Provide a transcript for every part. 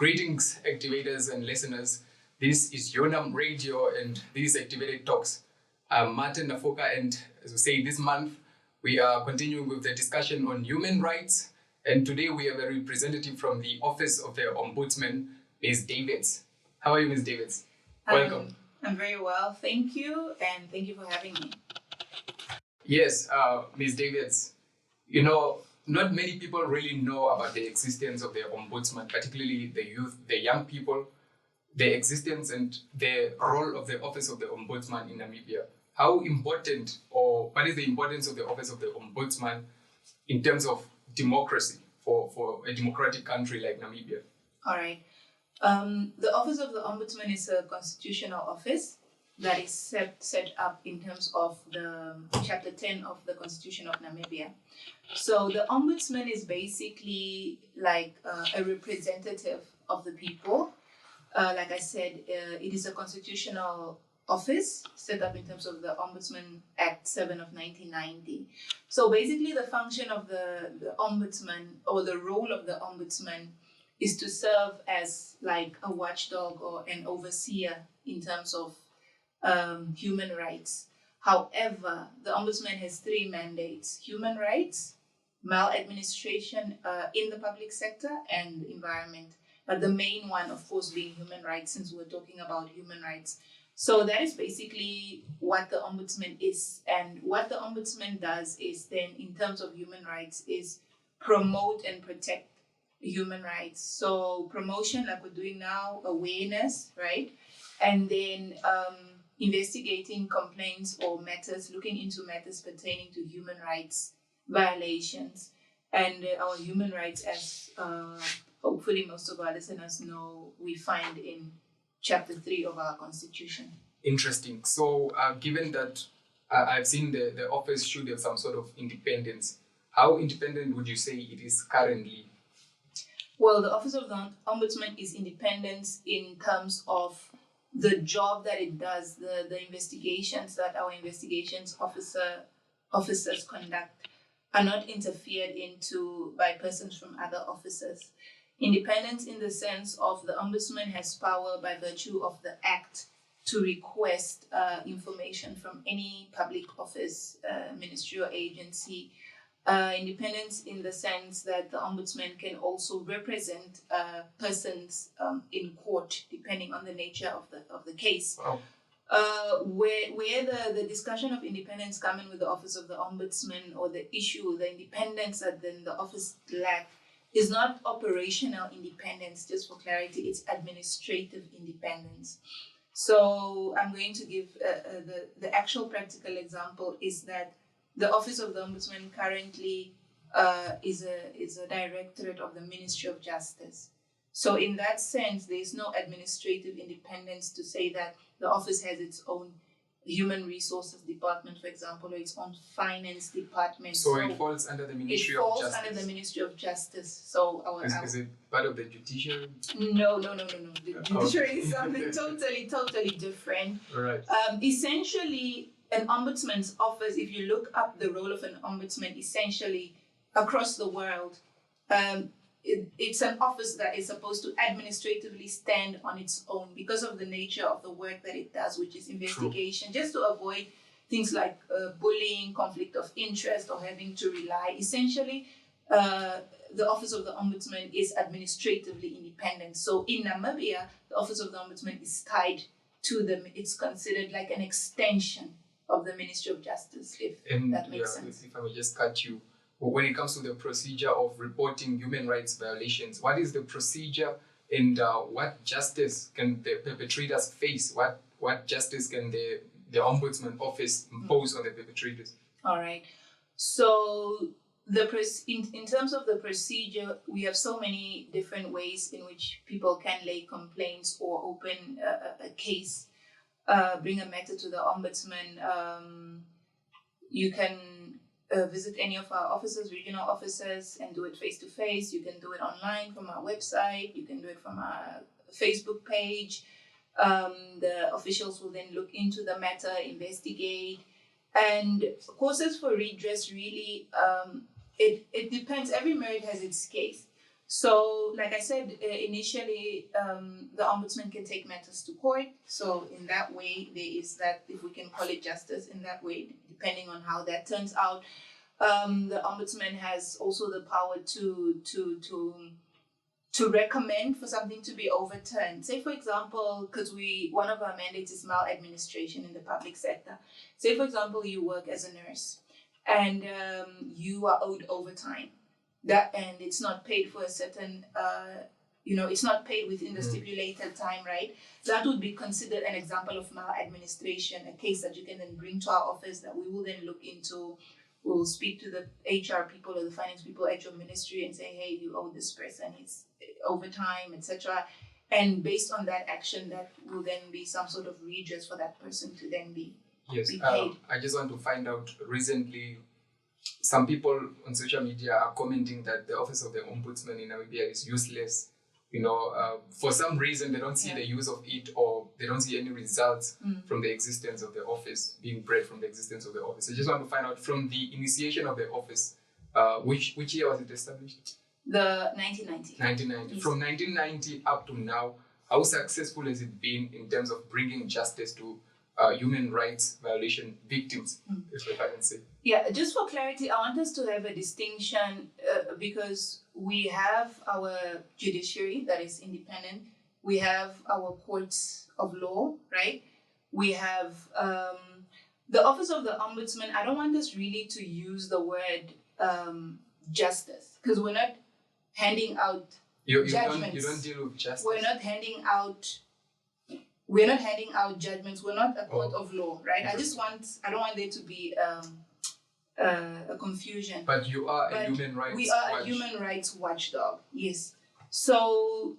Greetings, activators and listeners. This is UNAM Radio and this is Activated Talks. I'm Martin Nafoka, and as we say, this month we are continuing with the discussion on human rights. And today we have a representative from the Office of the Ombudsman, Ms. Davids. How are you, Ms. Davids? Welcome. I'm very well, thank you, and thank you for having me. Yes, Ms. Davids, not many people really know about the existence of the Ombudsman, particularly the youth, the young people, the existence and the role of the Office of the Ombudsman in Namibia. How important, or what is the importance of the Office of the Ombudsman in terms of democracy for a democratic country like Namibia? All right. The Office of the Ombudsman is a constitutional office that is set up in terms of the Chapter 10 of the Constitution of Namibia. So the Ombudsman is basically like a representative of the people. Like I said, it is a constitutional office set up in terms of the Ombudsman Act 7 of 1990. So basically the function of the Ombudsman, or the role of the Ombudsman, is to serve as like a watchdog or an overseer in terms of human rights. However, the Ombudsman has three mandates: human rights, maladministration in the public sector, and environment. But the main one, of course, being human rights, since we're talking about human rights. So that is basically what the Ombudsman is. And what the Ombudsman does is then, in terms of human rights, is promote and protect human rights. So promotion, like we're doing now, awareness, right? And then investigating complaints or matters, looking into matters pertaining to human rights violations. And our human rights, as hopefully most of our listeners know, we find in Chapter 3 of our Constitution. Interesting. So given that I've seen the office should have some sort of independence, how independent would you say it is currently? Well, the Office of the Ombudsman is independent in terms of the job that it does, the investigations that our investigations officers conduct are not interfered into by persons from other offices. Independence in the sense of the Ombudsman has power by virtue of the Act to request information from any public office, ministry or agency. Independence in the sense that the Ombudsman can also represent persons in court, depending on the nature of the case. Wow. Where the discussion of independence coming with the Office of the Ombudsman, or the issue, the independence that then the office lacks, is not operational independence, just for clarity, it's administrative independence. So I'm going to give the actual practical example is that the Office of the Ombudsman currently is a directorate of the Ministry of Justice. So in that sense, there is no administrative independence to say that the office has its own human resources department, for example, or its own finance department. So it falls under the Ministry of Justice? It falls under the Ministry of Justice. So is it part of the judiciary? No. The judiciary is something totally different. All right. Essentially, an ombudsman's office, if you look up the role of an ombudsman, essentially across the world, it's an office that is supposed to administratively stand on its own because of the nature of the work that it does, which is investigation. True. Just to avoid things like bullying, conflict of interest, or having to rely. Essentially, the Office of the Ombudsman is administratively independent. So in Namibia, the Office of the Ombudsman is tied to them. It's considered like an extension of the Ministry of Justice, if that makes sense. If I may just cut you, when it comes to the procedure of reporting human rights violations, what is the procedure, and what justice can the perpetrators face? What justice can the Ombudsman office impose on the perpetrators? All right. So in terms of the procedure, we have so many different ways in which people can lay complaints or open a case, bring a matter to the Ombudsman. You can visit any of our offices, regional offices, and do it face-to-face. You can do it online from our website. You can do it from our Facebook page. The officials will then look into the matter, investigate. And causes for redress, really, it depends. Every merit has its case. So, like I said, initially, the ombudsman can take matters to court. So, in that way, there is that, if we can call it justice in that way, depending on how that turns out. The ombudsman has also the power to recommend for something to be overturned. Say, for example, because one of our mandates is maladministration in the public sector. Say, for example, you work as a nurse and you are owed overtime. And it's not paid for a certain, it's not paid within the stipulated time, right? That would be considered an example of maladministration, a case that you can then bring to our office that we will then look into. We'll speak to the HR people or the finance people at your ministry and say, hey, you owe this person, it's overtime, etc. And based on that action, that will then be some sort of redress for that person to then be paid. I just want to find out, recently, some people on social media are commenting that the Office of the Ombudsman in Namibia is useless. For some reason, they don't see the use of it, or they don't see any results from the existence of the office, being bred from the existence of the office. I just want to find out, from the initiation of the office, which year was it established? The 1990. 1990. Yes. From 1990 up to now, how successful has it been in terms of bringing justice to human rights violation victims, if I can say? Yeah, just for clarity, I want us to have a distinction because we have our judiciary that is independent. We have our courts of law, right? We have the Office of the Ombudsman. I don't want us really to use the word justice, because we're not handing out judgments. You don't deal with justice. We're not handing out judgments. We're not a court of law, right? I don't want there to be a confusion. But you are a human rights We are a human rights watchdog, yes. So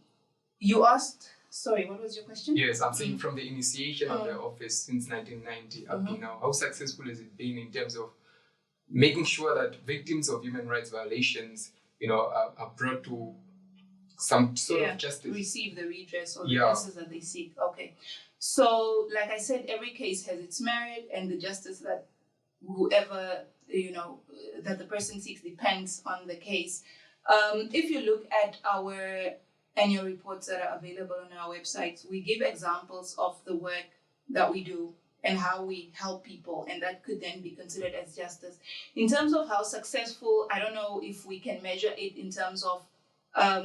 you asked, sorry, what was your question? Yes, I'm saying from the initiation of the office since 1990 up to now, how successful has it been in terms of making sure that victims of human rights violations, are brought to some sort of justice? Receive the redress or the justice that they seek. Okay. So, like I said, every case has its merit, and the justice that whoever, that the person seeks depends on the case. If you look at our annual reports that are available on our websites, we give examples of the work that we do and how we help people, and that could then be considered as justice. In terms of how successful, I don't know if we can measure it in terms of,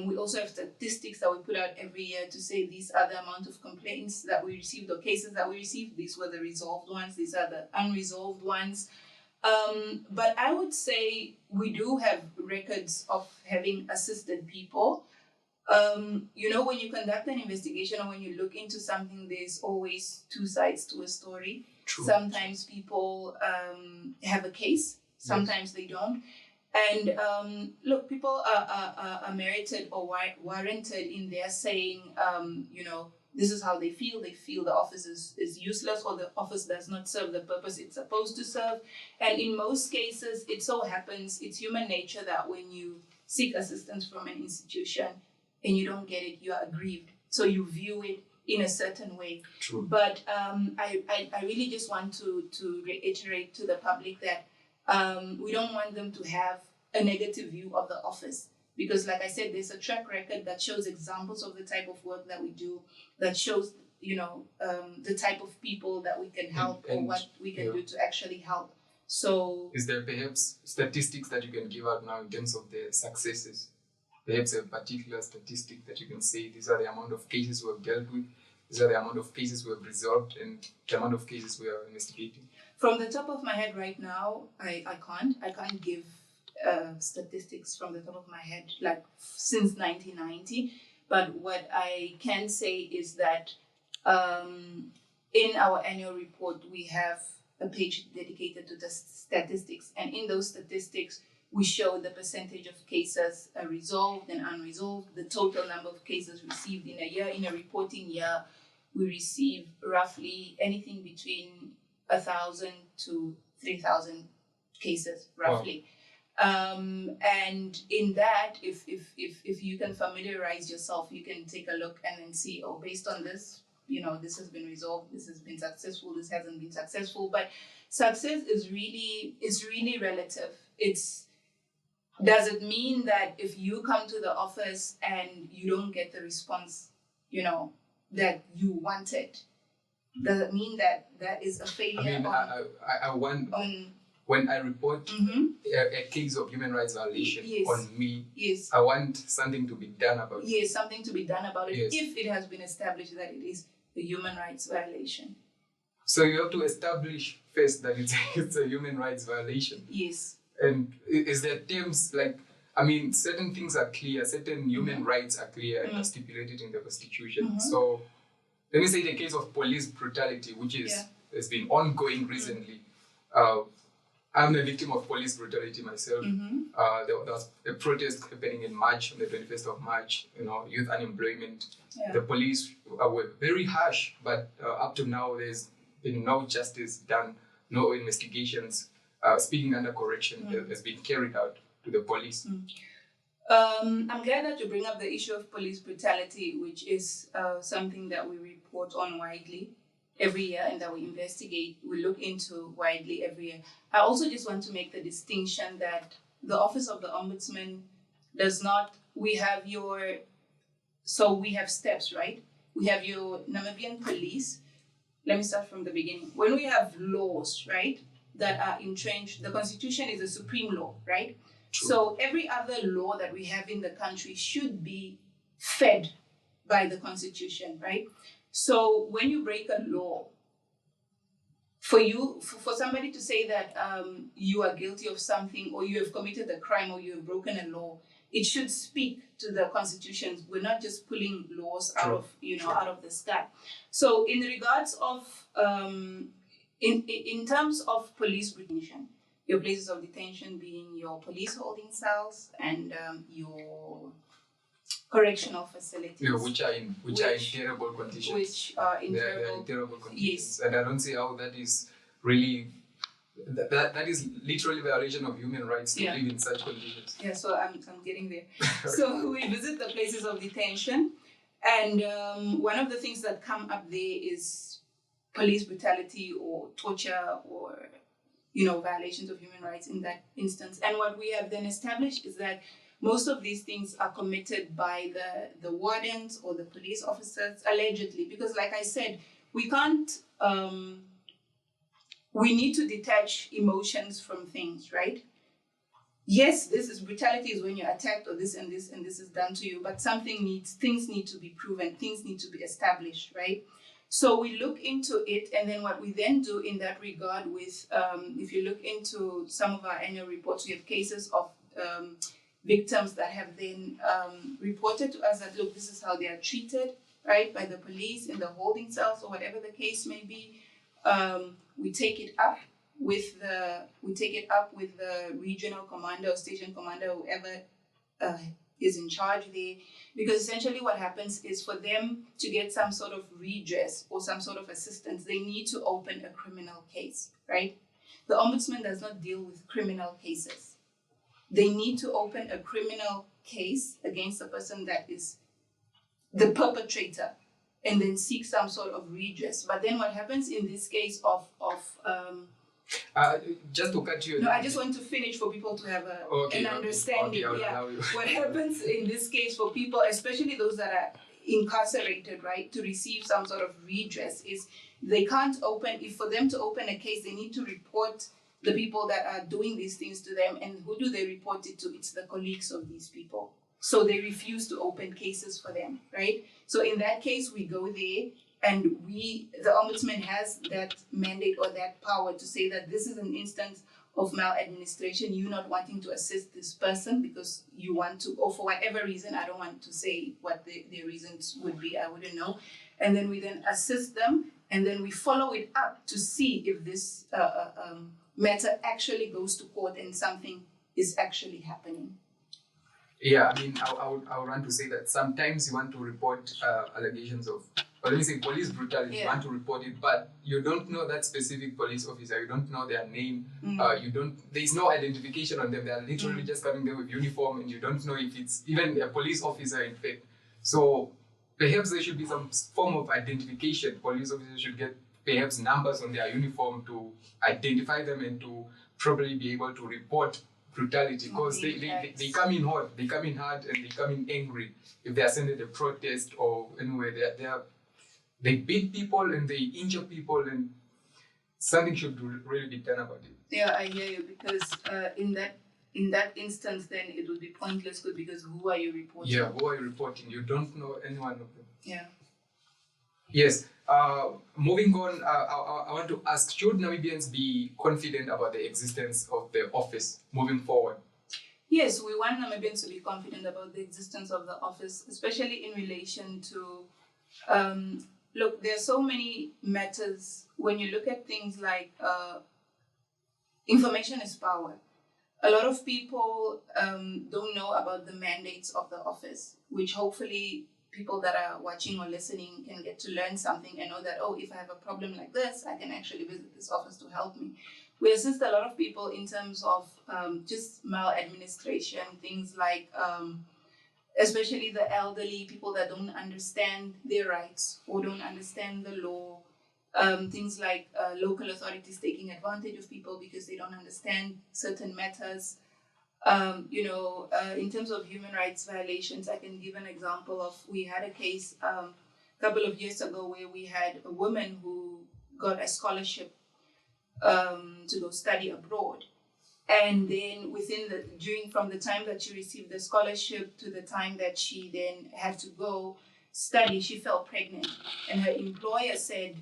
we also have statistics that we put out every year to say these are the amount of complaints that we received or cases that we received. These were the resolved ones. These are the unresolved ones. But I would say we do have records of having assisted people. When you conduct an investigation or when you look into something, there's always two sides to a story. True. Sometimes people have a case, sometimes they don't. And look, people are merited or warranted in their saying, this is how they feel. They feel the office is useless, or the office does not serve the purpose it's supposed to serve. And in most cases, it so happens, it's human nature that when you seek assistance from an institution and you don't get it, you are aggrieved. So you view it in a certain way. True. But I really just want to reiterate to the public that we don't want them to have a negative view of the office, because, like I said, there's a track record that shows examples of the type of work that we do, that shows the type of people that we can help or what we can do to actually help. So, is there perhaps statistics that you can give out now in terms of the successes? Perhaps a particular statistic that you can say, these are the amount of cases we have dealt with, these are the amount of cases we have resolved, and the amount of cases we are investigating? From the top of my head right now, I can't give statistics from the top of my head, like since 1990. But what I can say is that in our annual report, we have a page dedicated to the statistics. And in those statistics, we show the percentage of cases resolved and unresolved, the total number of cases received in a year. In a reporting year, we receive roughly anything between 1,000 to 3,000 cases, roughly. Wow. And in that, if you can familiarize yourself, you can take a look and then see, based on this, this has been resolved, this has been successful, this hasn't been successful. But success is really relative. It's Does it mean that if you come to the office and you don't get the response, that you wanted, does it mean that that is a failure? I want on when I report a case of human rights violation on me, yes, I want something to be done about it. Yes, something to be done about it Yes. if it has been established that it is a human rights violation. So you have to establish first that it's a human rights violation. Yes. And is there terms certain things are clear, certain human rights are clear and are stipulated in the Constitution. So let me say the case of police brutality, which has been ongoing recently. I'm a victim of police brutality myself. There was a protest happening in March, on the 21st of March, youth unemployment. Yeah. The police were very harsh, but up to now there's been no justice done, no investigations. Speaking under correction has been carried out to the police. I'm glad that you bring up the issue of police brutality, which is something that we report on widely every year and that we investigate, we look into widely every year. I also just want to make the distinction that the Office of the Ombudsman does not, we have steps, right? We have your Namibian police. Let me start from the beginning. When we have laws, right, that are entrenched, the Constitution is a supreme law, right? True. So every other law that we have in the country should be fed by the Constitution, right? So when you break a law, for somebody to say that you are guilty of something, or you have committed a crime, or you have broken a law, it should speak to the Constitution. We're not just pulling laws out of the sky. So in regards of in terms of police detention, your places of detention being your police holding cells and your correctional facilities, which are in terrible conditions. Which are in they are in terrible conditions. Yes. And I don't see how that is really that is literally violation of human rights to live in such conditions. Yeah, so I'm getting there. So we visit the places of detention, and one of the things that come up there is police brutality or torture or violations of human rights in that instance. And what we have then established is that most of these things are committed by the wardens or the police officers, allegedly, because like I said, we can't, we need to detach emotions from things, right? Yes, this is brutality is when you're attacked or this and this and this is done to you, but things need to be proven, things need to be established, right? So we look into it, and then what we then do in that regard with, if you look into some of our annual reports, we have cases of victims that have then reported to us that, look, this is how they are treated, right, by the police in the holding cells or whatever the case may be. We take it up with the regional commander or station commander, whoever is in charge there, because essentially what happens is for them to get some sort of redress or some sort of assistance, they need to open a criminal case, right? The Ombudsman does not deal with criminal cases. They need to open a criminal case against the person that is the perpetrator and then seek some sort of redress. But then what happens in this case of just to cut you. No, I just want to finish for people to have an understanding. What happens in this case for people, especially those that are incarcerated, right, to receive some sort of redress, is they can't open. If for them to open a case, they need to report the people that are doing these things to them. And who do they report it to? It's the colleagues of these people. So they refuse to open cases for them, right? So in that case, we go there. And the Ombudsman has that mandate or that power to say that this is an instance of maladministration, you not wanting to assist this person because you want to, or for whatever reason, I don't want to say what the reasons would be, I wouldn't know. And then we then assist them, and then we follow it up to see if this matter actually goes to court and something is actually happening. Yeah, I mean, I would want to say that sometimes you want to report allegations of, or let me say, police brutality. You want to report it, but you don't know that specific police officer. You don't know their name. There's no identification on them. They are literally just coming there with uniform, and you don't know if it's even a police officer, in fact. So perhaps there should be some form of identification. Police officers should get perhaps numbers on their uniform to identify them and to probably be able to report brutality, because they come in hot, they come in hard, and they come in angry. If they are sending a protest or anyway, they beat people and they injure people, and something should really be done about it. Yeah, I hear you, because in that instance, then it would be pointless, because who are you reporting? Yeah, who are you reporting? You don't know any one of them. Yeah. Yes. Moving on, I want to ask, should Namibians be confident about the existence of the office moving forward? Yes, we want Namibians to be confident about the existence of the office, especially in relation to, look, there are so many matters. When you look at things like information is power. A lot of people don't know about the mandates of the office, which hopefully people that are watching or listening can get to learn something and know that, oh, if I have a problem like this, I can actually visit this office to help me. We assist a lot of people in terms of just maladministration, things like, especially the elderly, people that don't understand their rights or don't understand the law. Things like local authorities taking advantage of people because they don't understand certain matters. In terms of human rights violations, I can give an example of, we had a case a couple of years ago where we had a woman who got a scholarship to go study abroad. And then from the time that she received the scholarship to the time that she then had to go study, she fell pregnant. And her employer said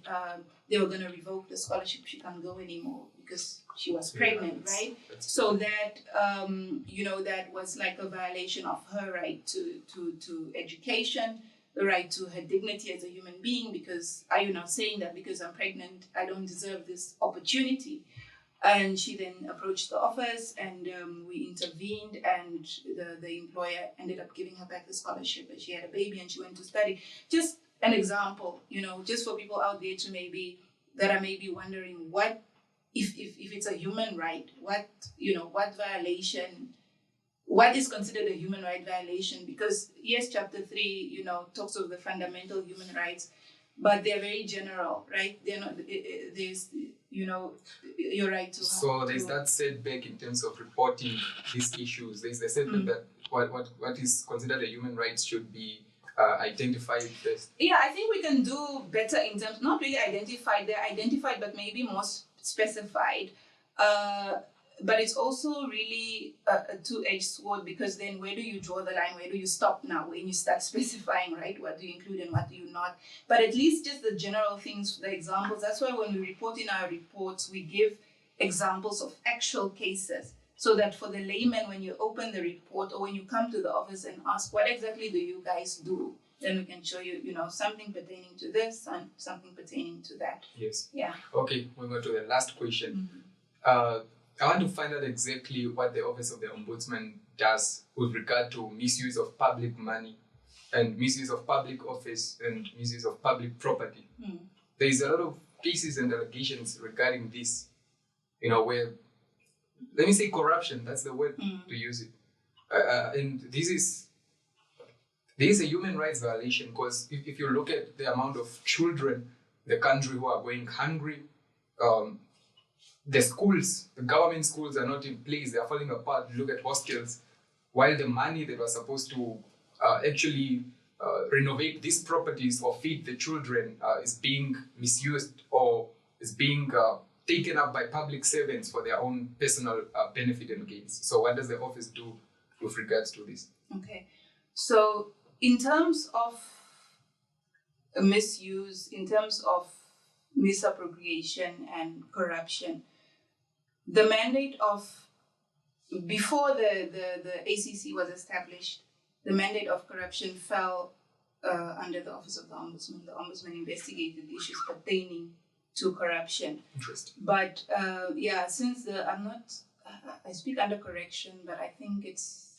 they were going to revoke the scholarship. She can't go anymore because she was pregnant, right? So that, that was like a violation of her right to education, the right to her dignity as a human being, because are you now saying that because I'm pregnant, I don't deserve this opportunity? And she then approached the office, and we intervened, and the employer ended up giving her back the scholarship, and she had a baby and she went to study. Just an example, just for people out there to maybe wondering what, if it's a human right, what violation, what is considered a human right violation? Because yes, chapter 3, talks of the fundamental human rights, but they're very general, right? They're not, there's, your right to. So there's that setback in terms of reporting these issues. There's the setback that what is considered a human right should be identified first. Yeah, I think we can do better in terms, not really identified, they're identified, but maybe more specified. But it's also really a two-edged sword, because then where do you draw the line? Where do you stop now when you start specifying, right? What do you include and what do you not? But at least just the general things, the examples. That's why when we report in our reports, we give examples of actual cases, so that for the layman, when you open the report or when you come to the office and ask, what exactly do you guys do? Then we can show you, something pertaining to this and something pertaining to that. Yes. Yeah. Okay, we go to the last question. I want to find out exactly what the Office of the Ombudsman does with regard to misuse of public money and misuse of public office and misuse of public property. There is a lot of cases and allegations regarding this, where, let me say corruption, that's the word to use it. And this is a human rights violation, because if you look at the amount of children in the country who are going hungry, the government schools are not in place, they are falling apart. Look at hostels, while the money that was supposed to actually renovate these properties or feed the children is being misused or is being taken up by public servants for their own personal benefit and gains. So what does the office do with regards to this? Okay, so in terms of misuse, in terms of misappropriation and corruption, the mandate of, before the ACC was established, the mandate of corruption fell under the Office of the Ombudsman. The Ombudsman investigated issues pertaining to corruption. Interesting. But since I speak under correction, but I think it's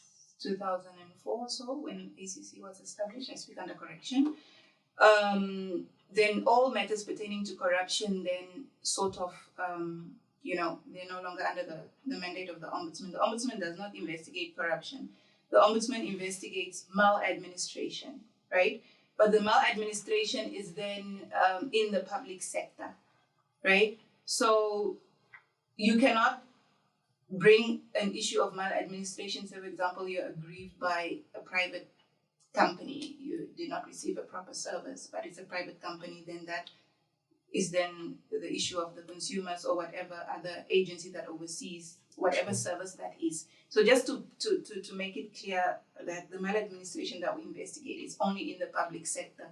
2004 or so when ACC was established. I speak under correction. Then all matters pertaining to corruption then sort of, they're no longer under the mandate of the Ombudsman. The Ombudsman does not investigate corruption. The Ombudsman investigates maladministration, right? But the maladministration is then in the public sector, right? So you cannot bring an issue of maladministration. So, for example, you're aggrieved by a private company, you did not receive a proper service, but it's a private company, then that is then the issue of the consumers or whatever other agency that oversees whatever service that is. So just to make it clear that the maladministration that we investigate is only in the public sector.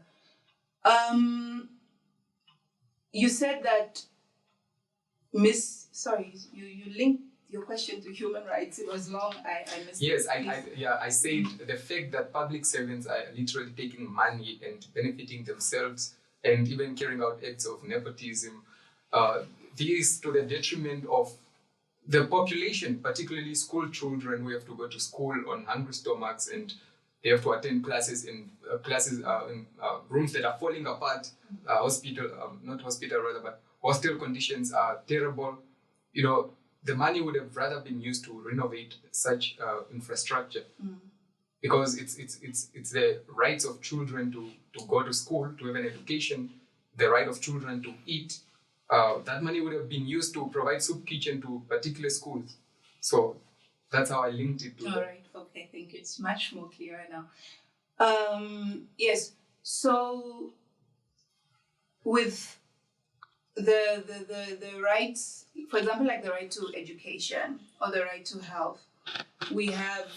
You said that you linked your question to human rights. It was long. I missed. Yes, I said the fact that public servants are literally taking money and benefiting themselves and even carrying out acts of nepotism, this to the detriment of the population, particularly school children who have to go to school on hungry stomachs and they have to attend classes in rooms that are falling apart. Hostel conditions are terrible. You know, the money would have rather been used to renovate such infrastructure, because it's the rights of children to go to school, to have an education, the right of children to eat. That money would have been used to provide soup kitchen to particular schools. So that's how I linked it to. All right. Okay. Thank you. It's much more clearer now. Yes. So with the rights, for example, like the right to education or the right to health, we have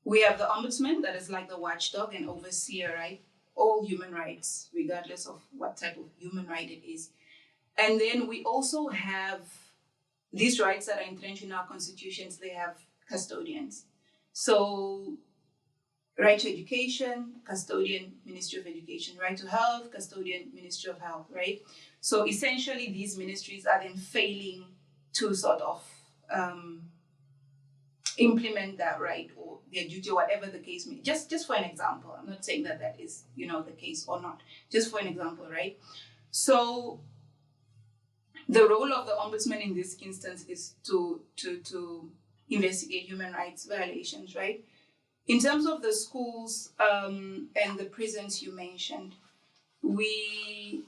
the ombudsman that is like the watchdog and overseer, right? All human rights, regardless of what type of human right it is. And then we also have these rights that are entrenched in our constitutions. They have custodians. So right to education, custodian, Ministry of Education. Right to health, custodian, Ministry of Health, right? So essentially these ministries are then failing to sort of implement that right or their duty or whatever the case may be. Just for an example, I'm not saying that is, the case or not. Just for an example, right? So the role of the ombudsman in this instance is to investigate human rights violations, right? In terms of the schools and the prisons you mentioned, we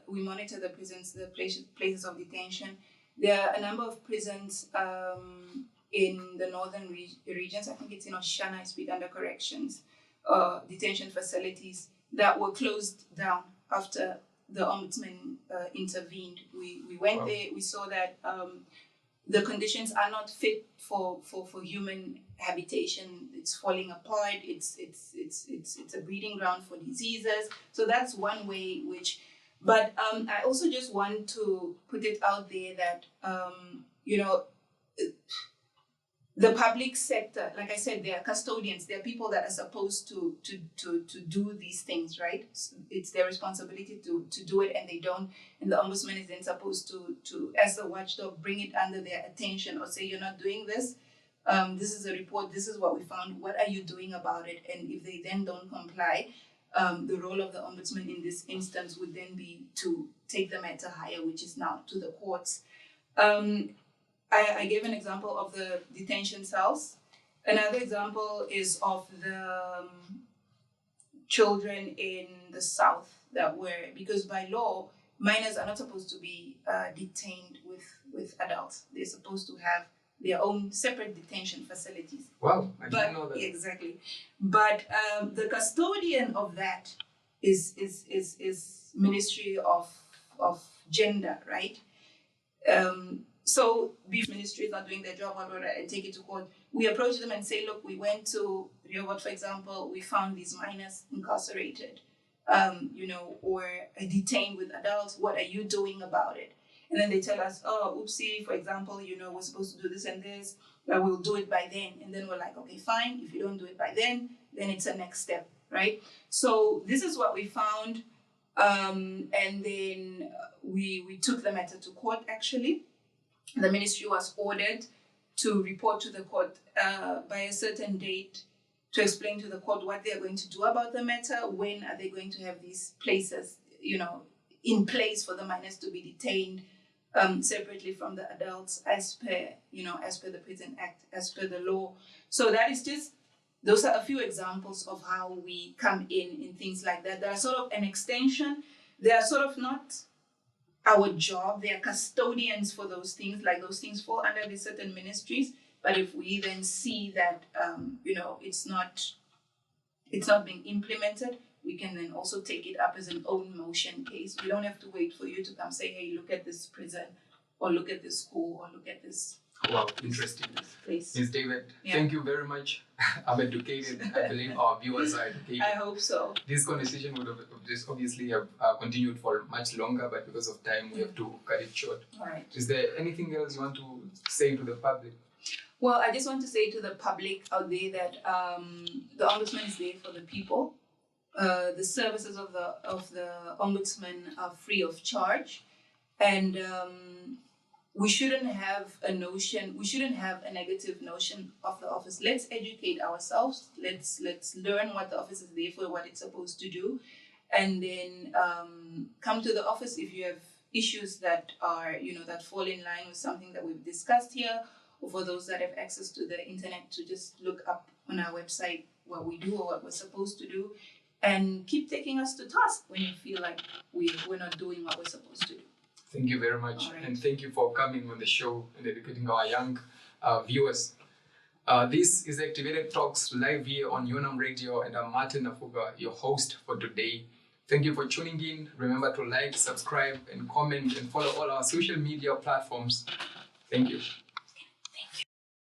monitor the prisons, the places of detention. There are a number of prisons in the northern regions. I think it's in Oshana, I speak under corrections, detention facilities that were closed down after the ombudsman intervened. We went there, we saw that the conditions are not fit for human habitation. It's falling apart. It's a breeding ground for diseases. So that's one way which. But I also just want to put it out there that the public sector, like I said, they are custodians. They are people that are supposed to do these things, right? It's their responsibility to do it, and they don't. And the ombudsman is then supposed to as the watchdog, bring it under their attention or say, you're not doing this. This is a report. This is what we found. What are you doing about it? And if they then don't comply, the role of the ombudsman in this instance would then be to take the matter higher, which is now to the courts. I gave an example of the detention cells. Another example is of the children in the south that were, because by law, minors are not supposed to be detained with adults. They're supposed to have their own separate detention facilities. Wow, I didn't know that. Exactly. But the custodian of that is Ministry of Gender, right? So beef ministry is not doing their job, and take it to court. We approach them and say, look, we went to Rehoboth, for example, we found these minors incarcerated, or detained with adults. What are you doing about it? And then they tell us, oh, oopsie, for example, we're supposed to do this and this, but we'll do it by then. And then we're like, okay, fine. If you don't do it by then it's a next step, right? So this is what we found. And then we took the matter to court, actually. The ministry was ordered to report to the court by a certain date to explain to the court what they're going to do about the matter. When are they going to have these places, in place for the minors to be detained separately from the adults as per the Prison Act, as per the law. So that is those are a few examples of how we come in things like that. They are sort of an extension. They are sort of not our job. They are custodians for those things, like those things fall under the certain ministries. But if we then see that it's not being implemented, we can then also take it up as an own motion case. We don't have to wait for you to come say, hey, look at this prison, or look at this school, or look at this. Wow, interesting. Place. Ms. David, thank you very much. I'm educated. I believe our viewers are educated. I hope so. This conversation would have obviously have continued for much longer, but because of time, we have to cut it short. All right. Is there anything else you want to say to the public? Well, I just want to say to the public out there that the Ombudsman is there for the people. The services of the Ombudsman are free of charge, and we shouldn't have a negative notion of the office. Let's educate ourselves. Let's learn what the office is there for, what it's supposed to do, and then come to the office if you have issues that are that fall in line with something that we've discussed here. Or for those that have access to the internet, to just look up on our website what we do or what we're supposed to do, and keep taking us to task when you feel like we're not doing what we're supposed to do. Thank you very much. Right. And thank you for coming on the show and educating our young viewers. This is Activated Talks live here on UNAM Radio, and I'm Martin Afuga, your host for today. Thank you for tuning in. Remember to like, subscribe, and comment, and follow all our social media platforms. Thank you.